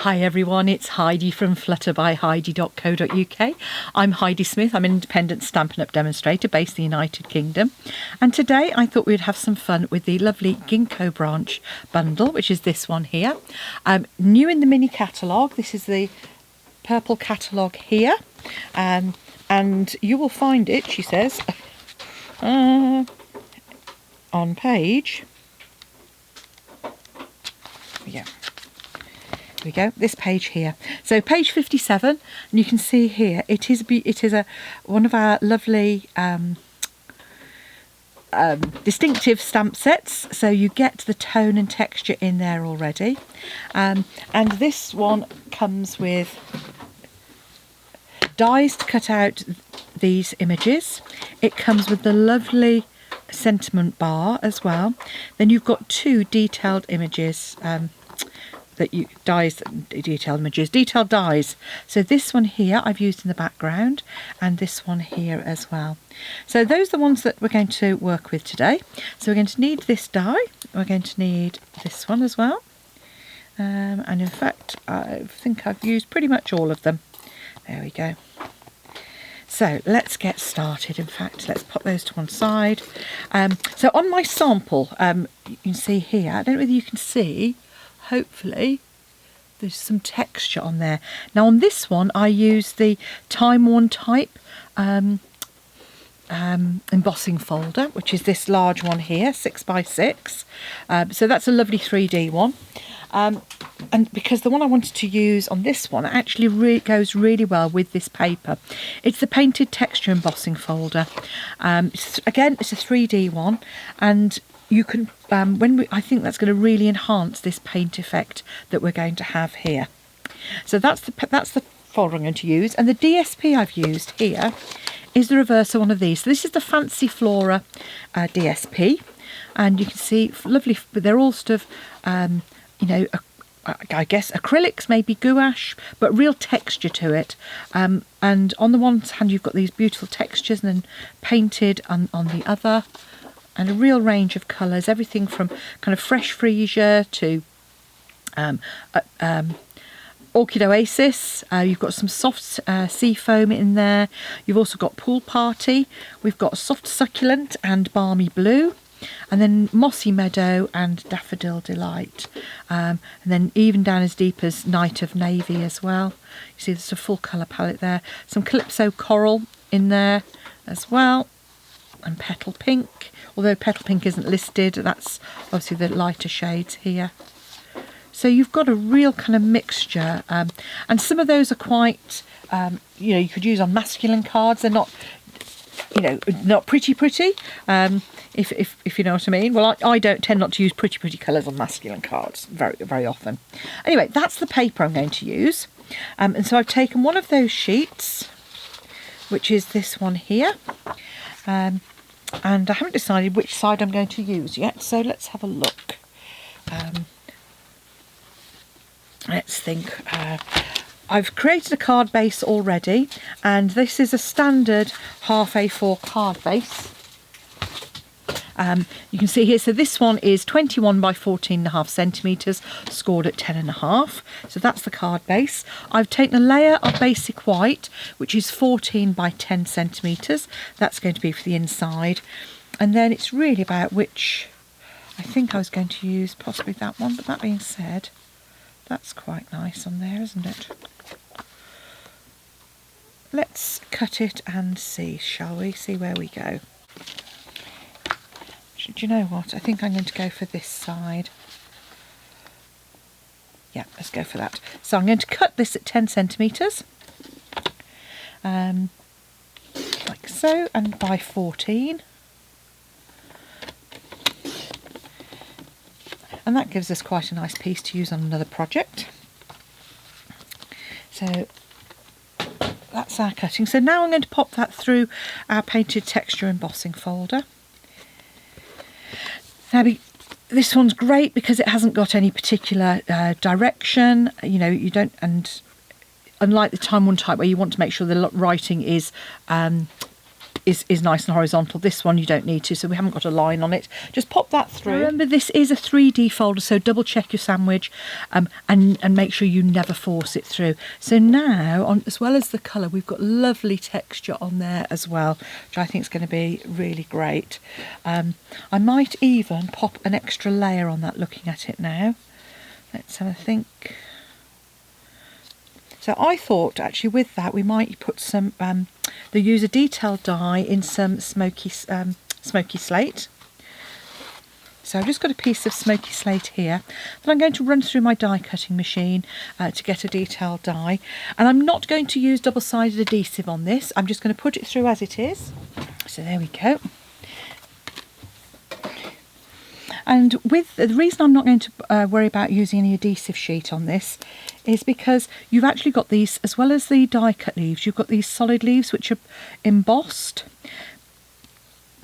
Hi everyone, it's Heidi from Flutterbyheidi.co.uk. I'm Heidi Smith, I'm an independent Stampin' Up demonstrator based in the United Kingdom. And today I thought we'd have some fun with the lovely Gingko branch bundle, which is this one here. New in the mini catalogue, this is the purple catalogue here. And you will find it, she says, on page... Yeah. We go, this page here. So page 57, and you can see here it is one of our lovely distinctive stamp sets. So you get the tone and texture in there already, and this one comes with dies to cut out these images. It comes with the lovely sentiment bar as well. Then you've got two detailed images. Detailed dies. So this one here I've used in the background, and this one here as well. So those are the ones that we're going to work with today. So we're going to need this die, we're going to need this one as well, and in fact I think I've used pretty much all of them. There we go. So let's get started. In fact, let's put those to one side. So on my sample, you can see here, I don't know whether you can see, hopefully there's some texture on there. Now on this one I use the Time Worn Type embossing folder, which is this large one here, 6x6. So that's a lovely 3D one. And because the one I wanted to use on this one actually goes really well with this paper. It's the Painted Texture embossing folder. Again, it's a 3D one, and you can I think that's going to really enhance this paint effect that we're going to have here. So that's the folder I'm going to use, and the DSP I've used here is the reverse of one of these. So this is the Fancy Flora DSP, and you can see lovely. They're all sort of I guess acrylics, maybe gouache, but real texture to it. And on the one hand you've got these beautiful textures, and then painted on the other. And a real range of colours, everything from kind of fresh freesia to Orchid Oasis. You've got some soft sea foam in there. You've also got Pool Party. We've got Soft Succulent and Balmy Blue. And then Mossy Meadow and Daffodil Delight. And then even down as deep as Night of Navy as well. You see there's a full colour palette there. Some Calypso Coral in there as well. And Petal Pink. Although Petal Pink isn't listed, that's obviously the lighter shades here. So you've got a real kind of mixture, and some of those are quite, you could use on masculine cards. They're not, not pretty, if you know what I mean. Well, I don't tend not to use pretty colours on masculine cards very, very often. Anyway, that's the paper I'm going to use, and so I've taken one of those sheets, which is this one here. And I haven't decided which side I'm going to use yet, so let's have a look. Let's think. I've created a card base already, and this is a standard half A4 card base. You can see here, so this one is 21 by 14.5 centimetres, scored at 10.5. So that's the card base. I've taken a layer of basic white, which is 14 by 10 centimetres. That's going to be for the inside. And then it's really about which, I think I was going to use possibly that one, but that being said, that's quite nice on there, isn't it? Let's cut it and see, shall we? See where we go. Do you know what? I think I'm going to go for this side. Yeah, let's go for that. So I'm going to cut this at 10 centimetres. Like so, and by 14. And that gives us quite a nice piece to use on another project. So that's our cutting. So now I'm going to pop that through our Painted Texture embossing folder. Now, this one's great because it hasn't got any particular direction. You don't, and unlike the Time Worn Type where you want to make sure the writing is is nice and horizontal. This one you don't need to, so we haven't got a line on it. Just pop that through. Remember, this is a 3D folder, so double check your sandwich and make sure you never force it through. So now, as well as the colour, we've got lovely texture on there as well, which I think is going to be really great. I might even pop an extra layer on that looking at it now. Let's have a think. So I thought actually with that we might put some, they use a detailed dye in some smoky slate. So I've just got a piece of smoky slate here that I'm going to run through my die cutting machine to get a detailed dye. And I'm not going to use double-sided adhesive on this. I'm just going to put it through as it is. So there we go. And with the reason I'm not going to worry about using any adhesive sheet on this is because you've actually got these, as well as the die cut leaves, you've got these solid leaves which are embossed.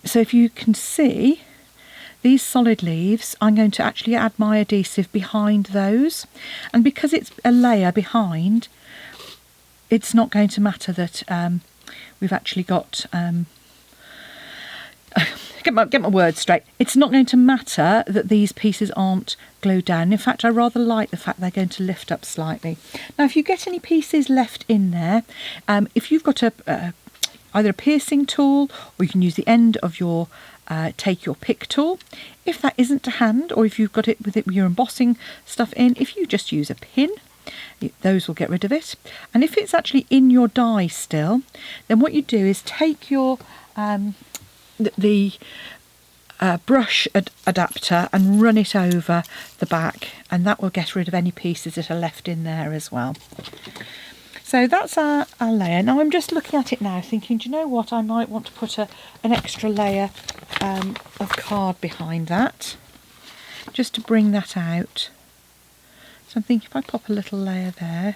So if you can see, these solid leaves, I'm going to actually add my adhesive behind those. And because it's a layer behind, it's not going to matter that we've actually got... Get my words straight. It's not going to matter that these pieces aren't glued down. In fact, I rather like the fact they're going to lift up slightly. Now, if you get any pieces left in there, if you've got either a piercing tool, or you can use the end of your take your pick tool. If that isn't to hand, or if you've got it with your embossing stuff in, if you just use a pin, those will get rid of it. And if it's actually in your die still, then what you do is take your the brush adapter and run it over the back, and that will get rid of any pieces that are left in there as well. So that's our layer. Now I'm just looking at it now thinking, do you know what, I might want to put an extra layer of card behind that just to bring that out. So I'm thinking if I pop a little layer there,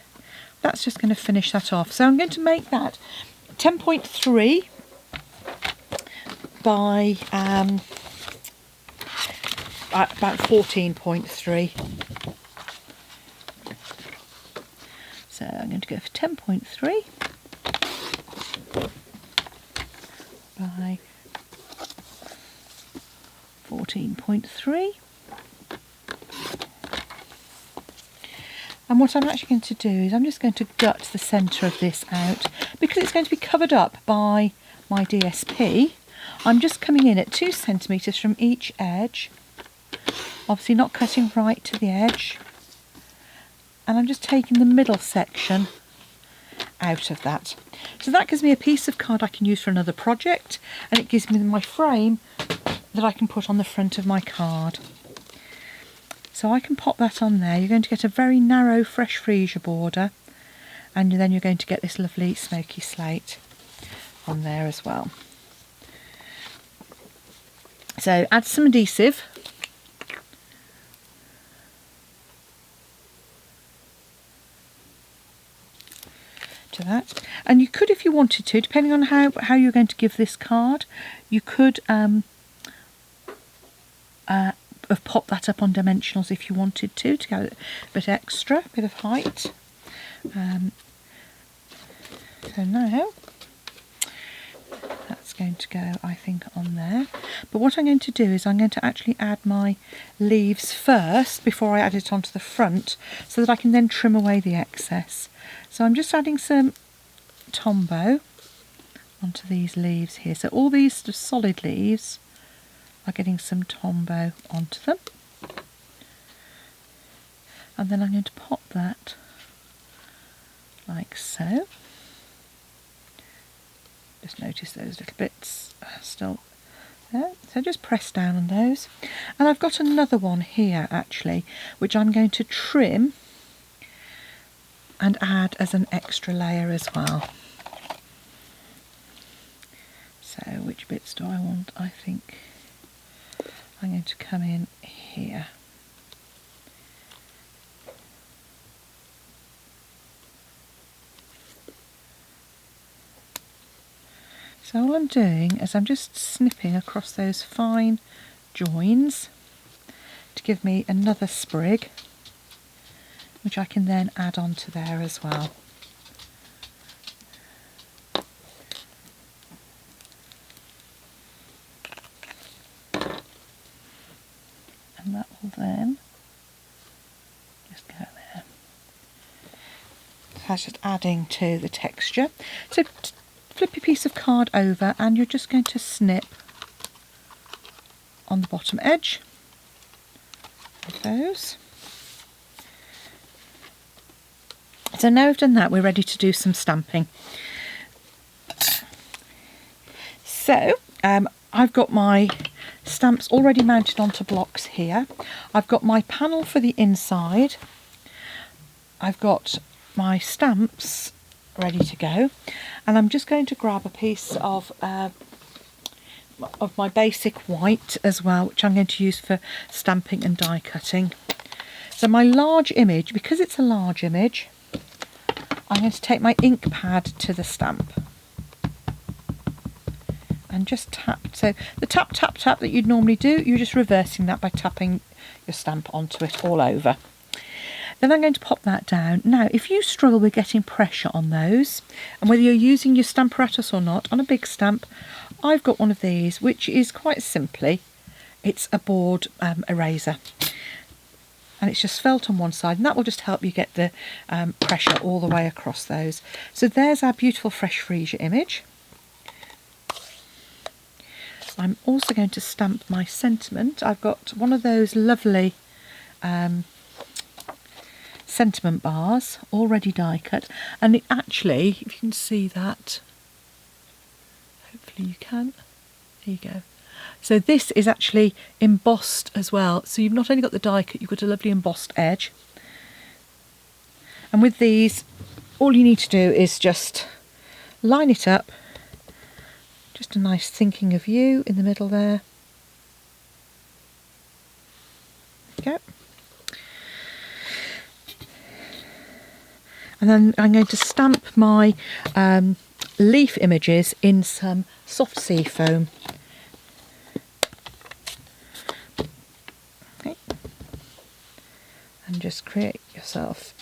that's just going to finish that off. So I'm going to make that 10.3 by about 14.3. So I'm going to go for 10.3 by 14.3. And what I'm actually going to do is I'm just going to gut the centre of this out because it's going to be covered up by my DSP. I'm just coming in at 2 centimetres from each edge, obviously not cutting right to the edge, and I'm just taking the middle section out of that. So that gives me a piece of card I can use for another project, and it gives me my frame that I can put on the front of my card. So I can pop that on there. You're going to get a very narrow fresh freesia border, and then you're going to get this lovely smoky slate on there as well. So add some adhesive. To that, and you could, if you wanted to, depending on how you're going to give this card, you could have popped that up on dimensionals if you wanted to get a bit extra, a bit of height. So now that's going to go, I think, on there. But what I'm going to do is I'm going to actually add my leaves first before I add it onto the front, so that I can then trim away the excess. So I'm just adding some Tombow onto these leaves here. So all these sort of solid leaves are getting some Tombow onto them. And then I'm going to pop that like so. Just notice those little bits are still there. So just press down on those. And I've got another one here actually, which I'm going to trim and add as an extra layer as well. So which bits do I want? I think I'm going to come in here. So all I'm doing is I'm just snipping across those fine joins to give me another sprig, which I can then add onto there as well. That's just adding to the texture. So flip your piece of card over and you're just going to snip on the bottom edge of those. So now we've done that, we're ready to do some stamping. So I've got my stamps already mounted onto blocks here. I've got my panel for the inside. I've got my stamps ready to go, and I'm just going to grab a piece of my basic white as well, which I'm going to use for stamping and die cutting. So my large image, because it's a large image, I'm going to take my ink pad to the stamp and just tap. So the tap, tap, tap that you'd normally do, you're just reversing that by tapping your stamp onto it all over. Then I'm going to pop that down. Now, if you struggle with getting pressure on those, and whether you're using your Stamparatus or not, on a big stamp, I've got one of these, which is quite simply, it's a board eraser. And it's just felt on one side, and that will just help you get the pressure all the way across those. So there's our beautiful fresh freesia image. I'm also going to stamp my sentiment. I've got one of those lovely sentiment bars already die cut, and it actually, if you can see that, hopefully you can, there you go. So this is actually embossed as well, so you've not only got the die cut, you've got a lovely embossed edge. And with these, all you need to do is just line it up, just a nice thinking of you in the middle there. There you go. And then I'm going to stamp my leaf images in some soft sea foam. Okay. And just create yourself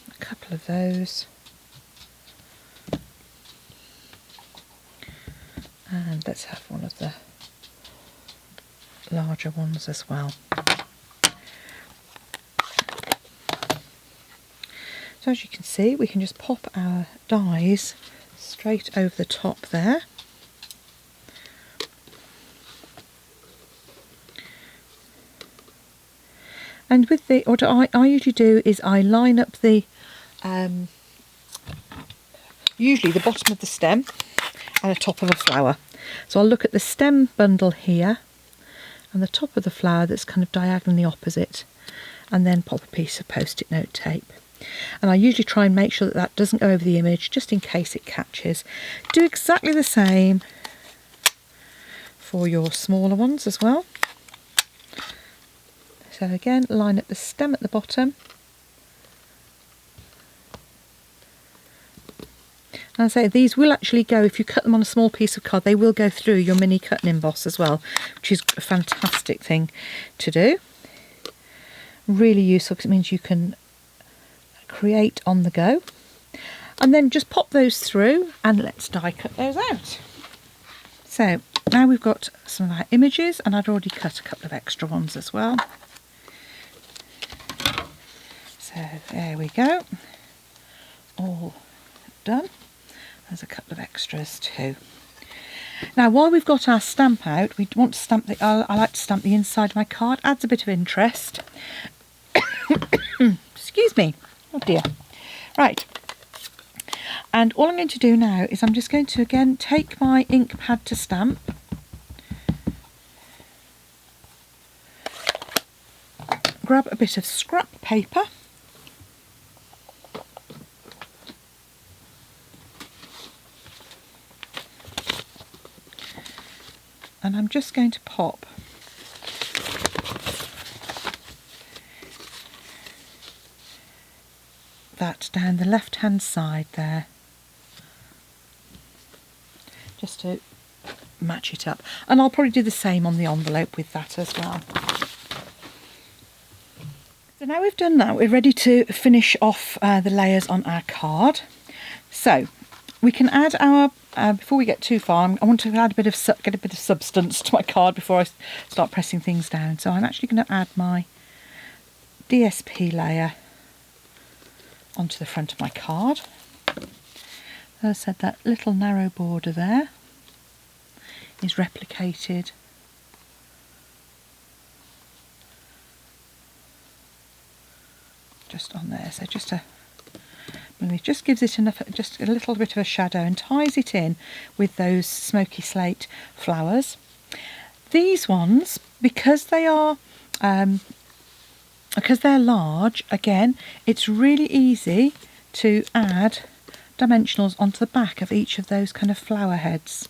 a couple of those. And let's have one of the larger ones as well. So as you can see, we can just pop our dies straight over the top there. And with the, what I usually do is I line up the, usually the bottom of the stem and the top of a flower. So I'll look at the stem bundle here and the top of the flower that's kind of diagonally opposite, and then pop a piece of post-it note tape. And I usually try and make sure that that doesn't go over the image, just in case it catches. Do exactly the same for your smaller ones as well. So again, line up the stem at the bottom. And I say these will actually go, if you cut them on a small piece of card, they will go through your mini cut and emboss as well, which is a fantastic thing to do. Really useful because it means you can create on the go. And then just pop those through and let's die cut those out. So now we've got some of our images, and I'd already cut a couple of extra ones as well. So there we go, all done. There's a couple of extras too. Now while we've got our stamp out, we want to stamp the, I like to stamp the inside of my card, adds a bit of interest. Excuse me, oh dear. Right, and all I'm going to do now is I'm just going to again take my ink pad to stamp. Grab a bit of scrap paper. And I'm just going to pop that down the left hand side there, just to match it up. And I'll probably do the same on the envelope with that as well. So now we've done that, we're ready to finish off the layers on our card. So we can add our, before we get too far, I want to add a bit of get a bit of substance to my card before I start pressing things down. So I'm actually going to add my DSP layer onto the front of my card. As I said, that little narrow border there is replicated just on there, so it just gives it enough, just a little bit of a shadow, and ties it in with those smoky slate flowers. These ones, because they are because they're large, again, it's really easy to add dimensionals onto the back of each of those kind of flower heads,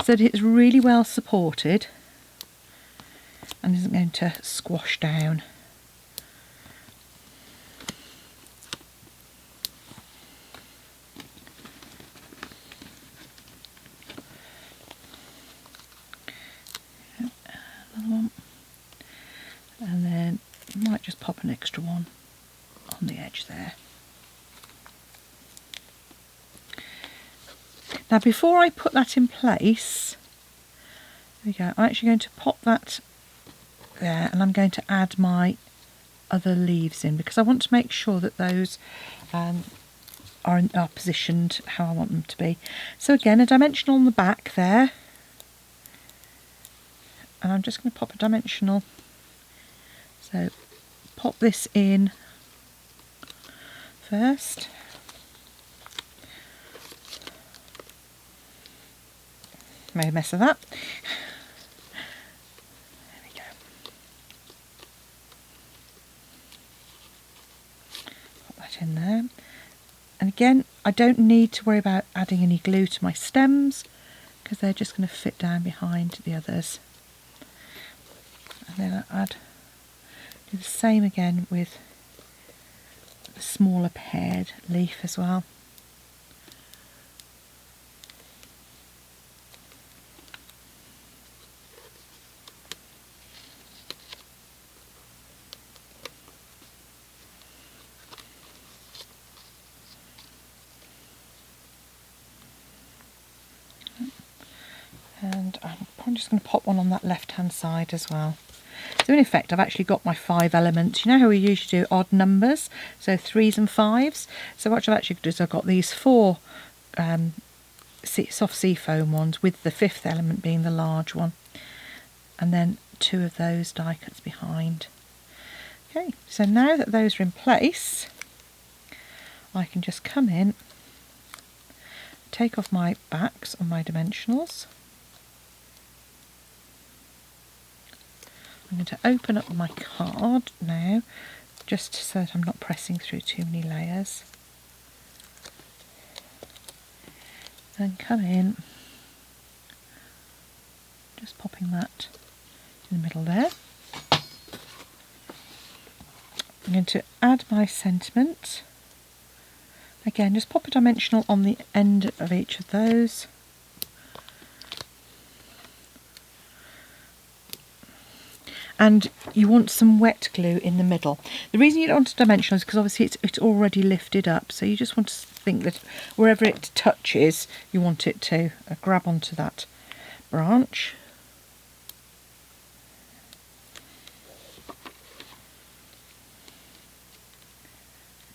so that it's really well supported and isn't going to squash down. Another one, and then you might just pop an extra one on the edge there. Now before I put that in place, there we go, I'm actually going to pop that there, and I'm going to add my other leaves in, because I want to make sure that those are positioned how I want them to be. So again, a dimensional on the back there, and I'm just going to pop a dimensional, so pop this in first. Made a mess of that. There we go. Pop that in there. And again, I don't need to worry about adding any glue to my stems, because they're just going to fit down behind the others. And then I do the same again with the smaller paired leaf as well. And I'm probably just going to pop one on that left hand side as well. So in effect, I've actually got my 5 elements. You know how we usually do odd numbers, so 3s and 5s. So what I've actually done is I've got these 4 soft sea foam ones, with the 5th element being the large one, and then 2 of those die cuts behind. Okay, so now that those are in place, I can just come in, take off my backs on my dimensionals. I'm going to open up my card now, just so that I'm not pressing through too many layers. And come in, just popping that in the middle there. I'm going to add my sentiment. Again, just pop a dimensional on the end of each of those. And you want some wet glue in the middle. The reason you don't want a dimensional is because obviously it's already lifted up, so you just want to think that wherever it touches, you want it to grab onto that branch.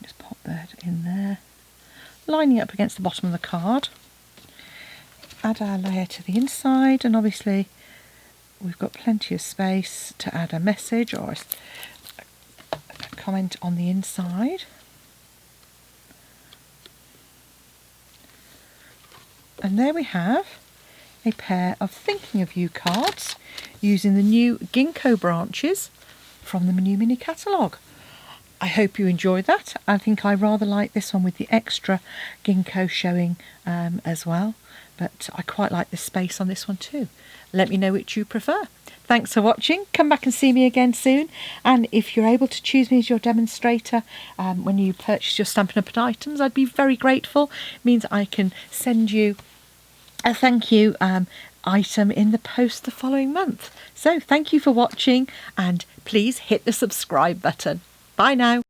Just pop that in there, lining up against the bottom of the card. Add our layer to the inside, and obviously we've got plenty of space to add a message or a comment on the inside. And there we have a pair of Thinking of You cards using the new Gingko branches from the new mini catalogue. I hope you enjoyed that. I think I rather like this one with the extra Gingko showing as well, but I quite like the space on this one too. Let me know which you prefer. Thanks for watching. Come back and see me again soon. And if you're able to choose me as your demonstrator when you purchase your Stampin' Up! Items, I'd be very grateful. It means I can send you a thank you item in the post the following month. So thank you for watching, and please hit the subscribe button. Bye now.